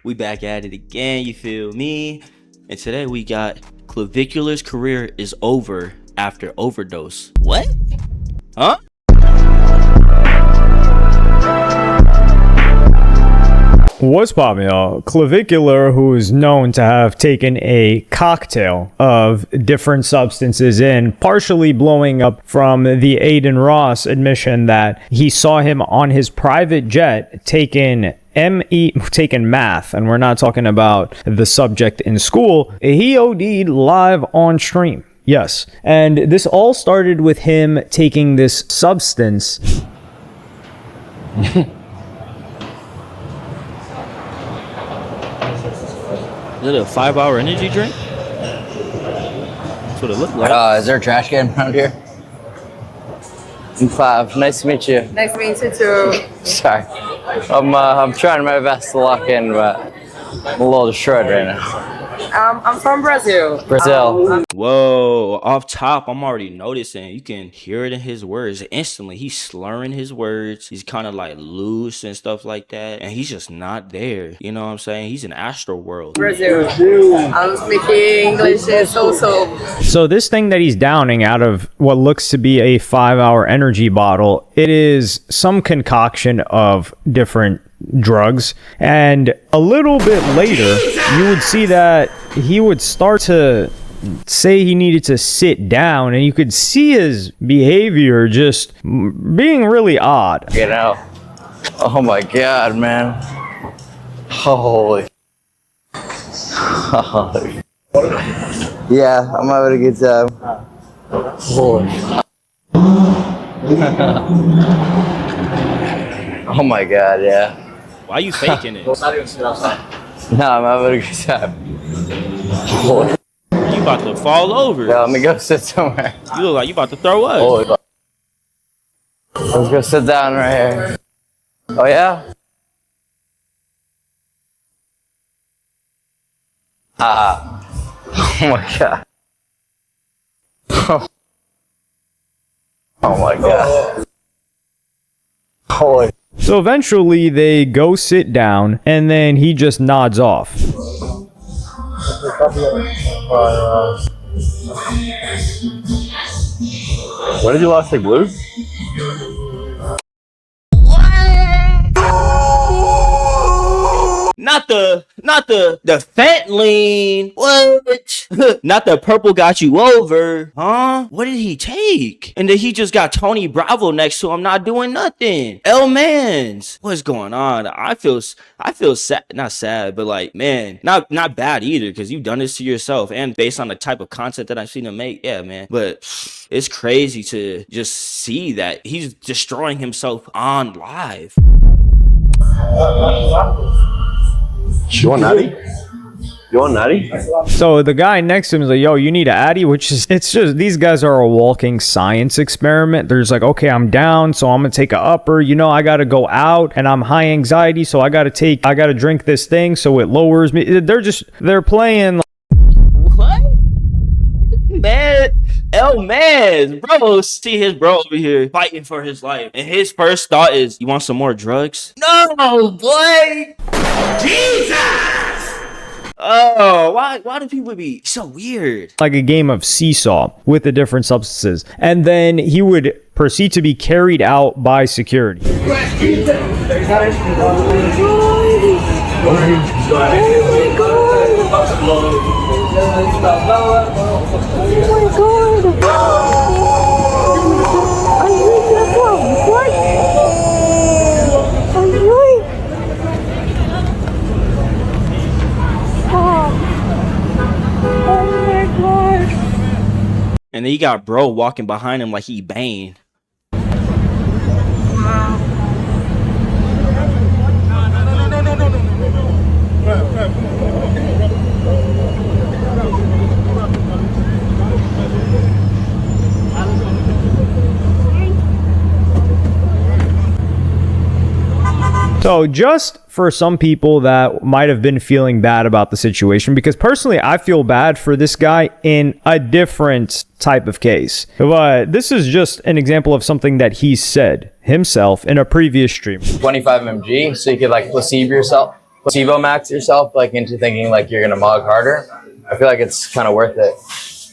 We back at it again, you feel me? And today we got Clavicular's career is over after overdose. What? Huh? What's poppin', y'all? Clavicular, who is known to have taken a cocktail of different substances in, partially blowing up from the Aiden Ross admission that he saw him on his private jet taking math, and we're not talking about the subject in school. He OD'd live on stream. Yes. And this all started with him taking this substance. Is it a 5-hour energy drink? That's what it looked like. Is there a trash can around here? I'm 5. Nice to meet you. Nice to meet you too. Sorry. I'm trying my best to lock in, but I'm a little destroyed right now. I'm from Brazil. Brazil. Whoa, off top, I'm already noticing. You can hear it in his words instantly. He's slurring his words. He's kind of like loose and stuff like that. And he's just not there. You know what I'm saying? He's in astral world. Brazil. I'm speaking English so. So this thing that he's downing out of what looks to be a 5-hour energy bottle, it is some concoction of different drugs, and a little bit later you would see that he would start to say he needed to sit down, and you could see his behavior just being really odd. You know, oh my god, man. Holy. Yeah, I'm having a good time. Holy. Oh my god, yeah. Why are you faking it? No, I'm having a good time. Holy. You about to fall over. Yeah, let me go sit somewhere. You look like you about to throw up. Holy. Let's go sit down right here. Oh yeah? Oh my god. Oh my god. Holy. So eventually they go sit down, and then he just nods off. When did you last take blues? Not the fentanyl. What? Not the purple got you over. Huh? What did he take? And then he just got Tony Bravo next to him not doing nothing. L-Mans. What's going on? I feel sad, not sad, but like, man, not bad either, because you've done this to yourself, and based on the type of content that I've seen him make, yeah, man. But it's crazy to just see that he's destroying himself on live. You want natty? You want natty? So the guy next to him is like, yo, you need an Addy, which is, it's just, these guys are a walking science experiment. They're just like, okay, I'm down, so I'm gonna take a upper, you know, I gotta go out, and I'm high anxiety, so I gotta drink this thing, so it lowers me. They're playing. What? Man, L-Mans, bro, see his bro over here fighting for his life, and his first thought is, you want some more drugs? No, boy! Jesus! Oh, why do people be so weird? Like a game of seesaw with the different substances. And then he would proceed to be carried out by security. And then you got bro walking behind him like he Bane. So just for some people that might have been feeling bad about the situation, because personally I feel bad for this guy in a different type of case. But this is just an example of something that he said himself in a previous stream. 25 mg, so you could like placebo yourself. placebo max yourself like into thinking like you're gonna mug harder. I feel like it's kind of worth it.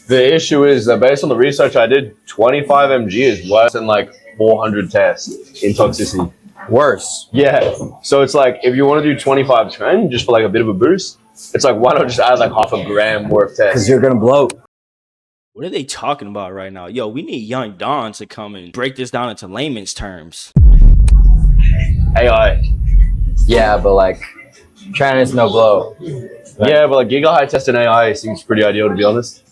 The issue is that based on the research I did, 25 mg is worse than like 400 tests in toxicity. Worse. Yeah. So it's like, if you want to do 25 trend just for like a bit of a boost, it's like, why not just add like half a gram more of tests? Because you're gonna bloat. What are they talking about right now? Yo, we need Young Don to come and break this down into layman's terms. AI. Yeah, but like, trying is no blow. Yeah, but like giga high test in AI seems pretty ideal, to be honest.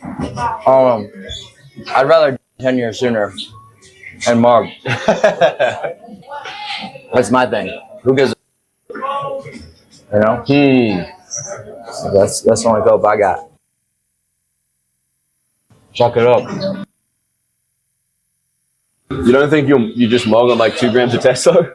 I'd rather 10 years sooner and mug. That's my thing. Who gives a you know? That's the only hope I got. Chuck it up. You don't think you just mug on like 2 grams of test though?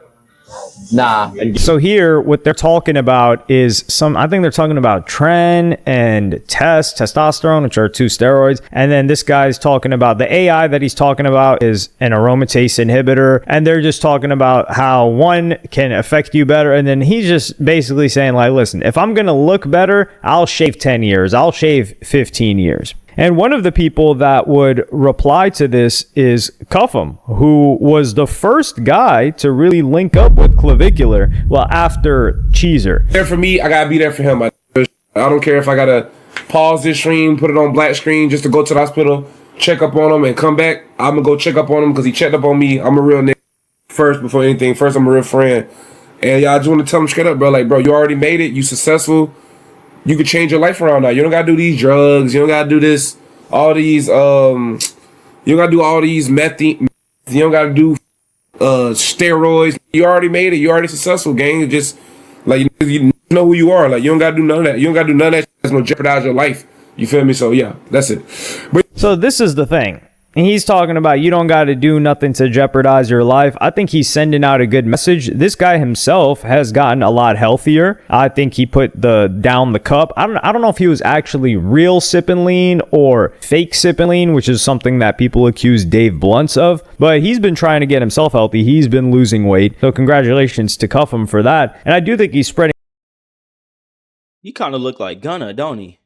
Nah. So here, what they're talking about is I think they're talking about tren and testosterone, which are 2 steroids. And then this guy's talking about the AI that he's talking about is an aromatase inhibitor. And they're just talking about how one can affect you better. And then he's just basically saying like, listen, if I'm going to look better, I'll shave 10 years. I'll shave 15 years. And one of the people that would reply to this is Cuffham, who was the first guy to really link up with Clavicular, well, after Cheezer. There for me, I gotta be there for him. I don't care if I gotta pause this stream, put it on black screen just to go to the hospital, check up on him, and come back. I'm gonna go check up on him because he checked up on me. I'm a real nigga first before anything. First, I'm a real friend. And yeah, I just want to tell him straight up, bro. Like, bro, you already made it. You successful. You could change your life around now. You don't gotta do these drugs. You don't gotta do this, all these. You don't gotta do all these methane. You don't gotta do steroids. You already made it. You already successful, gang. Just like you know who you are. Like you don't gotta do none of that. You don't gotta do none of that. That's gonna jeopardize your life. You feel me? So yeah, that's it. But so this is the thing. He's talking about you don't got to do nothing to jeopardize your life. I think he's sending out a good message. This guy himself has gotten a lot healthier. I think he put down the cup. I don't know if he was actually real sipping lean or fake sipping lean, which is something that people accuse Dave Blunts of. But he's been trying to get himself healthy. He's been losing weight. So congratulations to Cuffham for that. And I do think he's spreading. He kind of look like Gunna, don't he?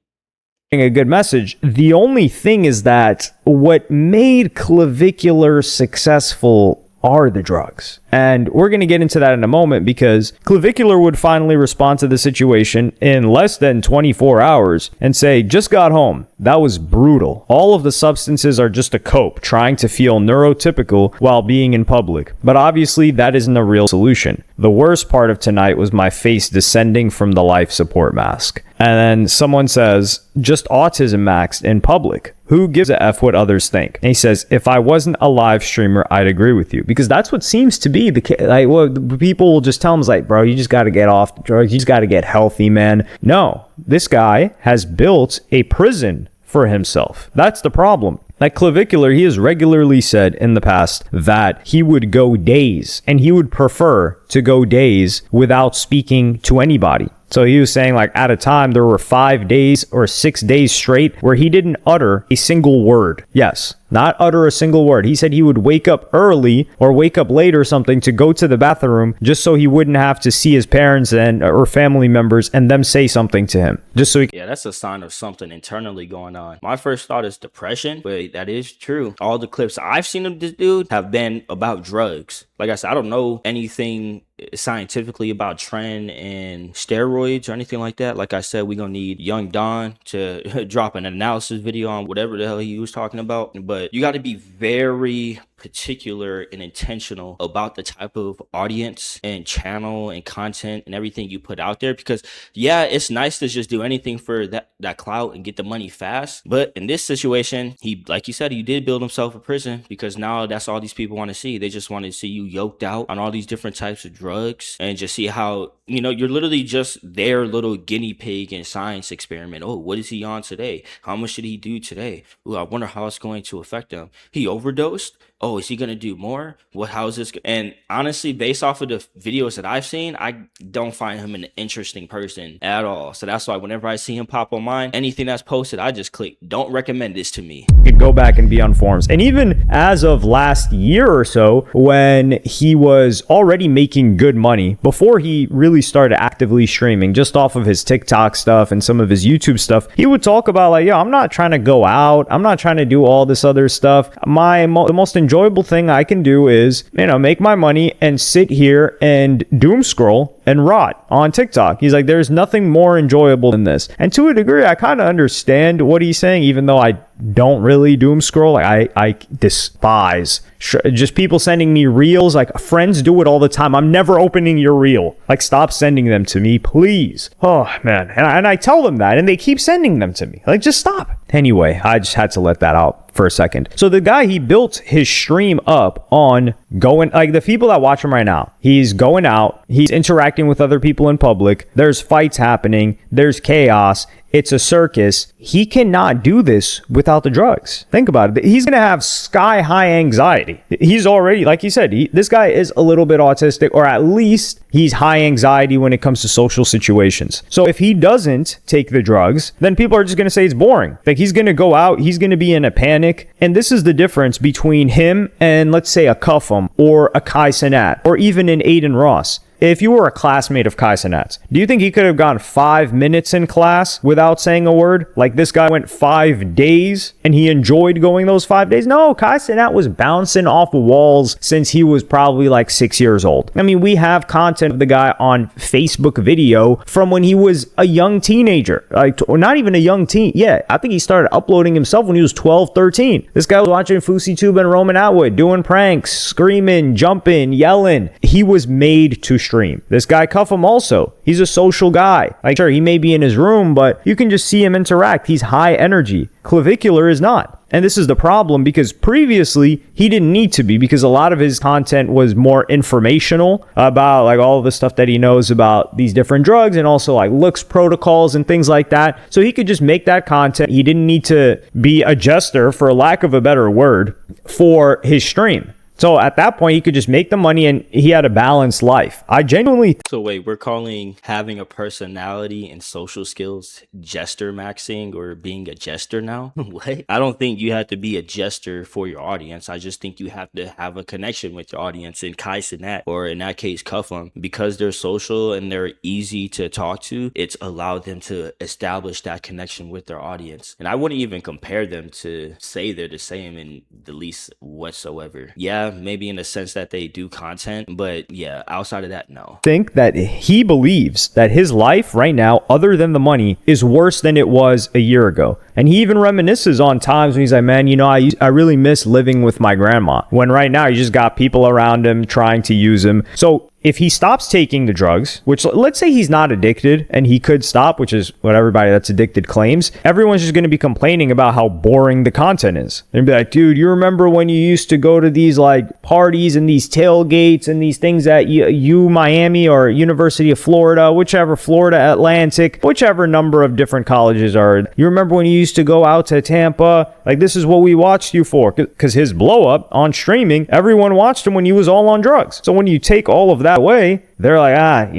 A good message. The only thing is that what made Clavicular successful are the drugs. And we're going to get into that in a moment because Clavvicular would finally respond to the situation in less than 24 hours and say, just got home. That was brutal. All of the substances are just a cope, trying to feel neurotypical while being in public. But obviously that isn't a real solution. The worst part of tonight was my face descending from the life support mask. And then someone says, just autism maxed in public. Who gives a F what others think? And he says, if I wasn't a live streamer, I'd agree with you. Because that's what seems to be the case. Like, well, people will just tell him, like, bro, you just got to get off the drugs. You just got to get healthy, man. No, this guy has built a prison for himself. That's the problem. Like Clavicular, he has regularly said in the past that he would go days, and he would prefer to go days without speaking to anybody. So he was saying like at a time there were 5 days or 6 days straight where he didn't utter a single word. Yes, not utter a single word. He said he would wake up early or wake up late or something to go to the bathroom just so he wouldn't have to see his parents and or family members and them say something to him. Just so he Yeah, that's a sign of something internally going on. My first thought is depression, but that is true. All the clips I've seen of this dude have been about drugs. Like I said, I don't know anything scientifically about tren and steroids or anything like that. Like I said, we're gonna need Young Don to drop an analysis video on whatever the hell he was talking about. But you got to be very particular and intentional about the type of audience and channel and content and everything you put out there, because yeah, it's nice to just do anything for that clout and get the money fast. But in this situation, he, like you said, he did build himself a prison, because now that's all these people want to see. They just want to see you yoked out on all these different types of drugs and just see how, you know, you're literally just their little guinea pig and science experiment. Oh, what is he on today? How much did he do today? Ooh, I wonder how it's going to affect him. He overdosed. Oh, oh, is he gonna do more? What? How is this? And honestly, based off of the videos that I've seen, I don't find him an interesting person at all. So that's why whenever I see him pop on mine, anything that's posted, I just click, don't recommend this to me. You could go back and be on forums. And even as of last year or so, when he was already making good money, before he really started actively streaming, just off of his TikTok stuff and some of his YouTube stuff, he would talk about like, yo, I'm not trying to go out. I'm not trying to do all this other stuff. The most enjoyable thing I can do is, make my money and sit here and doom scroll and rot on TikTok. He's like, there's nothing more enjoyable than this. And to a degree, I kind of understand what he's saying, even though I don't really doom scroll. Like I despise just people sending me reels. Like, friends do it all the time. I'm never opening your reel. Like, stop sending them to me, please. Oh man. And I tell them that, and they keep sending them to me. Like, just stop. Anyway, I just had to let that out for a second. So the guy, he built his stream up on going, like, the people that watch him right now, he's going out, he's interacting with other people in public, there's fights happening, there's chaos, it's a circus. He cannot do this without the drugs. Think about it. He's going to have sky high anxiety. He's already, like he said, this guy is a little bit autistic, or at least he's high anxiety when it comes to social situations. So if he doesn't take the drugs, then people are just going to say it's boring. Like, he's going to go out, he's going to be in a panic. And this is the difference between him and, let's say, a Cuffham or a Kai Cenat or even an Aiden Ross. If you were a classmate of Kai Cenat's, do you think he could have gone 5 minutes in class without saying a word? Like, this guy went 5 days and he enjoyed going those 5 days? No, Kai Cenat was bouncing off walls since he was probably like 6 years old. I mean, we have content of the guy on Facebook video from when he was a young teenager, or not even a young teen. Yeah, I think he started uploading himself when he was 12, 13. This guy was watching FouseyTube and Roman Atwood, doing pranks, screaming, jumping, yelling. He was made to stream. This guy Cuffham also, he's a social guy. Like, sure, he may be in his room, but you can just see him interact. He's high energy. Clavvicular is not. And this is the problem, because previously he didn't need to be, because a lot of his content was more informational about like all of the stuff that he knows about these different drugs, and also like looks protocols and things like that. So he could just make that content. He didn't need to be a jester, for lack of a better word, for his stream. So at that point, he could just make the money and he had a balanced life. I genuinely... So wait, we're calling having a personality and social skills jester maxing, or being a jester now? What? I don't think you have to be a jester for your audience. I just think you have to have a connection with your audience. And Kai Cenat, or in that case, Cuffham, because they're social and they're easy to talk to, it's allowed them to establish that connection with their audience. And I wouldn't even compare them to say they're the same in the least whatsoever. Yeah, maybe in the sense that they do content, but yeah, outside of that, no. Think that he believes that his life right now, other than the money, is worse than it was a year ago. And he even reminisces on times when he's like, man, I really miss living with my grandma. When right now, you just got people around him trying to use him. So if he stops taking the drugs, which let's say he's not addicted and he could stop, which is what everybody that's addicted claims, everyone's just going to be complaining about how boring the content is. They're going to be like, dude, you remember when you used to go to these like parties and these tailgates and these things at Miami or University of Florida, whichever, Florida Atlantic, whichever number of different colleges are. You remember when you used to go out to Tampa? Like, this is what we watched you for. Because his blow up on streaming, everyone watched him when he was all on drugs. So when you take all of that away, they're like,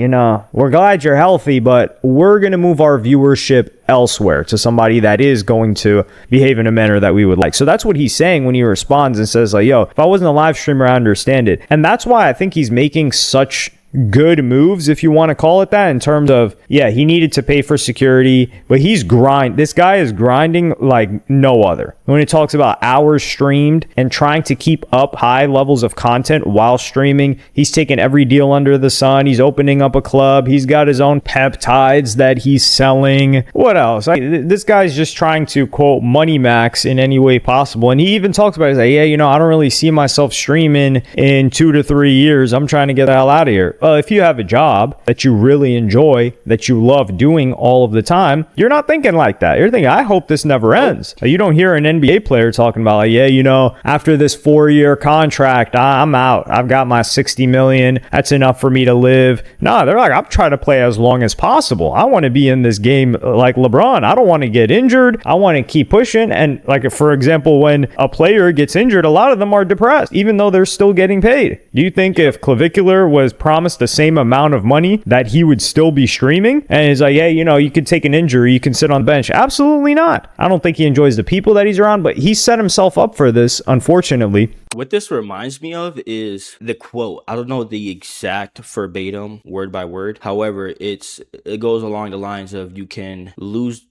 we're glad you're healthy, but we're going to move our viewership elsewhere to somebody that is going to behave in a manner that we would like. So that's what he's saying when he responds and says like, yo, if I wasn't a live streamer, I understand it. And that's why I think he's making such good moves, if you want to call it that, in terms of, yeah, he needed to pay for security, but this guy is grinding like no other. When he talks about hours streamed and trying to keep up high levels of content while streaming, he's taking every deal under the sun. He's opening up a club. He's got his own peptides that he's selling. What else? This guy's just trying to, quote, money max in any way possible. And he even talks about it. He's like, yeah, I don't really see myself streaming in 2 to 3 years. I'm trying to get the hell out of here. if you have a job that you really enjoy, that you love doing all of the time, you're not thinking like that. You're thinking, I hope this never ends. You don't hear an NBA player talking about like, yeah, you know, after this 4-year contract, I'm out. I've got my 60 million. That's enough for me to live. No, they're like, I'm trying to play as long as possible. I want to be in this game like LeBron. I don't want to get injured. I want to keep pushing. And like, for example, when a player gets injured, a lot of them are depressed, even though they're still getting paid. Do you think if Clavvicular was promised the same amount of money that he would still be streaming? And he's like, yeah, you know, you could take an injury, you can sit on the bench. Absolutely not. I don't think he enjoys the people that he's around, but he set himself up for this, unfortunately. What this reminds me of is the quote. I don't know the exact verbatim word by word. However, it goes along the lines of you can lose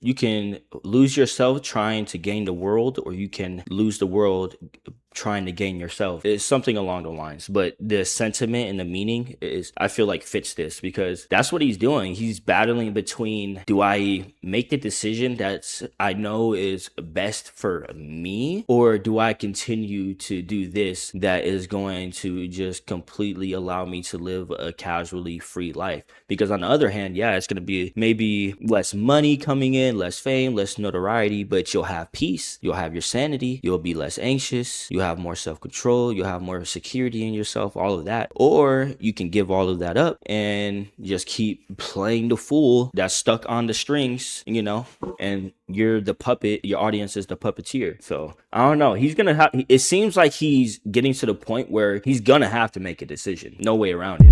yourself trying to gain the world, or you can lose the world trying to gain yourself. It's something along the lines, but the sentiment and the meaning is, I feel like, fits this, because that's what he's doing. He's battling between, do I make the decision that I know is best for me, or do I continue to do this that is going to just completely allow me to live a casually free life? Because on the other hand, yeah, it's going to be maybe less money coming in, less fame, less notoriety, but you'll have peace, you'll have your sanity, you'll be less anxious, you'll have more self-control, you'll have more security in yourself, all of that. Or you can give all of that up and just keep playing the fool that's stuck on the strings, you know, and you're the puppet, your audience is the puppeteer. So I don't know, he's gonna have, it seems like he's getting to the point where he's gonna have to make a decision. No way around it.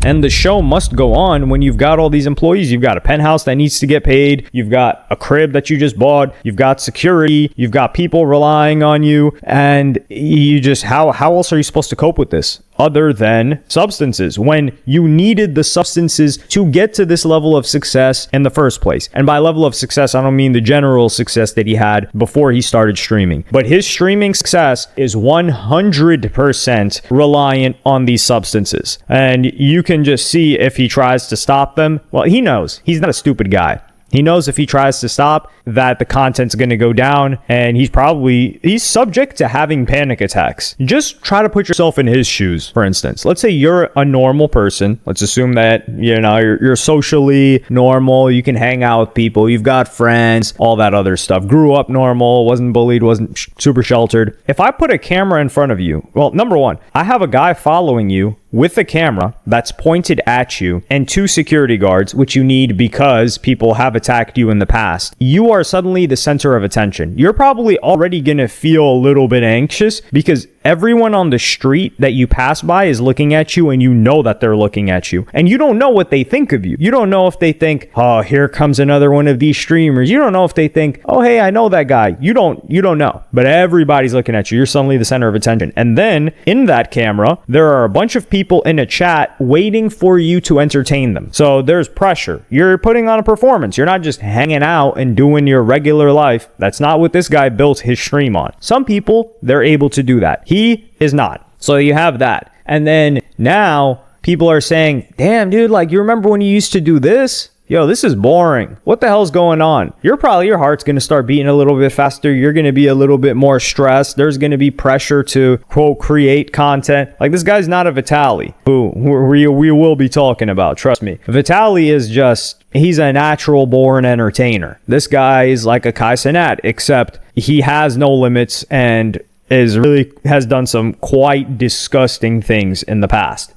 And the show must go on when you've got all these employees. You've got a penthouse that needs to get paid. You've got a crib that you just bought. You've got security. You've got people relying on you. And you just, how else are you supposed to cope with this other than substances, when you needed the substances to get to this level of success in the first place? And by level of success, I don't mean the general success that he had before he started streaming, but his streaming success is 100% reliant on these substances. And you can just see if he tries to stop them. Well, he knows. He's not a stupid guy. He knows if he tries to stop that the content's going to go down, and he's subject to having panic attacks. Just try to put yourself in his shoes. For instance, let's say you're a normal person. Let's assume that, you know, you're socially normal. You can hang out with people. You've got friends, all that other stuff. Grew up normal, wasn't bullied, wasn't super sheltered. If I put a camera in front of you, well, number one, I have a guy following you with a camera that's pointed at you and 2 security guards, which you need because people have attacked you in the past. You are suddenly the center of attention. You're probably already going to feel a little bit anxious because everyone on the street that you pass by is looking at you, and you know that they're looking at you. And you don't know what they think of you. You don't know if they think, oh, here comes another one of these streamers. You don't know if they think, oh, hey, I know that guy. You don't know. But everybody's looking at you. You're suddenly the center of attention. And then in that camera, there are a bunch of people in a chat waiting for you to entertain them. So there's pressure. You're putting on a performance. You're not just hanging out and doing your regular life. That's not what this guy built his stream on. Some people, they're able to do that. He is not. So you have that. And then now people are saying, damn, dude, like, you remember when you used to do this? Yo, this is boring. What the hell's going on? Your heart's going to start beating a little bit faster. You're going to be a little bit more stressed. There's going to be pressure to, quote, create content. Like, this guy's not a Vitaly, who we will be talking about. Trust me. Vitaly is just, he's a natural born entertainer. This guy is like a Kai Cenat, except he has no limits and has done some quite disgusting things in the past.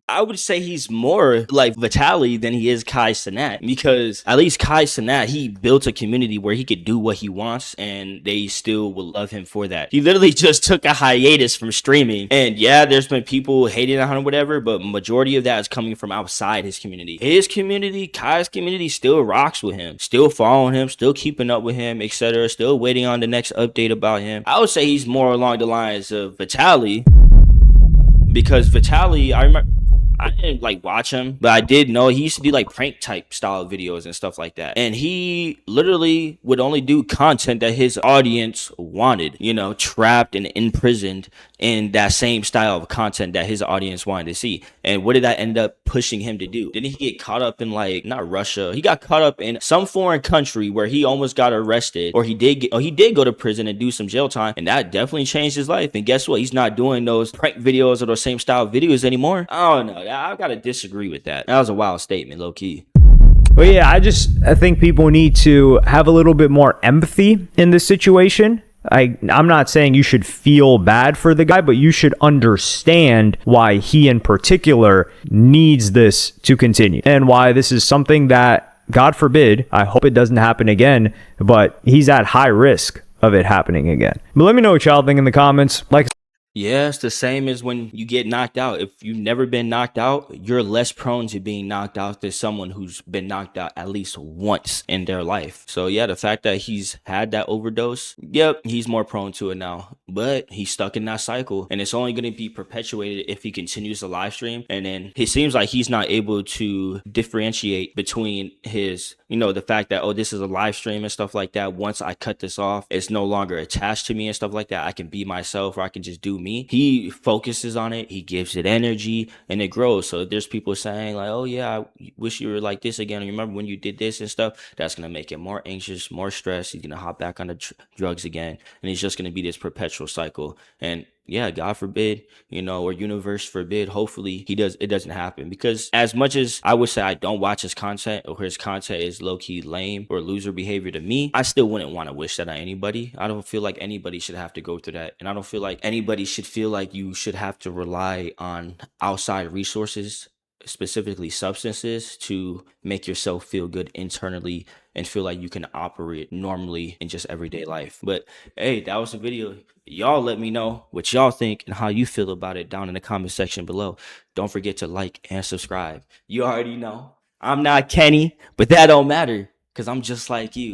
I would say he's more like Vitaly than he is Kai Cenat, because at least Kai Cenat, he built a community where he could do what he wants and they still will love him for that. He literally just took a hiatus from streaming, and yeah, there's been people hating on him or whatever, but majority of that is coming from outside his community. His community, Kai's community, still rocks with him, still following him, still keeping up with him, etc., still waiting on the next update about him. I would say he's more along the lines of Vitaly, because Vitaly, I didn't like watch him, but I did know he used to do like prank type style videos and stuff like that. And he literally would only do content that his audience wanted, you know, trapped and imprisoned in that same style of content that his audience wanted to see. And what did that end up pushing him to do? Didn't he get caught up in, like, not Russia, he got caught up in some foreign country where he almost got arrested, or he did go to prison and do some jail time, and that definitely changed his life. And guess what? He's not doing those prank videos or those same style videos anymore. I don't know. I gotta disagree with that. That was a wild statement, low key. But yeah, I think people need to have a little bit more empathy in this situation. I'm not saying you should feel bad for the guy, but you should understand why he in particular needs this to continue, and why this is something that, God forbid, I hope it doesn't happen again, but he's at high risk of it happening again. But let me know what y'all think in the comments. Like, Yeah, it's the same as when you get knocked out. If you've never been knocked out, you're less prone to being knocked out than someone who's been knocked out at least once in their life. So yeah, the fact that he's had that overdose, yep, he's more prone to it now. But he's stuck in that cycle, and it's only going to be perpetuated if he continues to live stream. And then it seems like he's not able to differentiate between his, the fact that, oh, this is a live stream and stuff like that. Once I cut this off, it's no longer attached to me and stuff like that. I can be myself, or I can just do me. He focuses on it, he gives it energy, and it grows. So there's people saying like, oh yeah, I wish you were like this again, remember when you did this and stuff. That's going to make him more anxious, more stressed. He's going to hop back on the drugs again, and it's just going to be this perpetual cycle. And yeah, God forbid, or universe forbid, hopefully it doesn't happen. Because as much as I would say I don't watch his content, or his content is low-key lame or loser behavior to me, I still wouldn't want to wish that on anybody. I don't feel like anybody should have to go through that. And I don't feel like anybody should feel like you should have to rely on outside resources, specifically substances, to make yourself feel good internally and feel like you can operate normally in just everyday life. But hey, that was the video. Y'all let me know what y'all think and how you feel about it down in the comment section below. Don't forget to like and subscribe. You already know I'm not Kenny, but that don't matter because I'm just like you.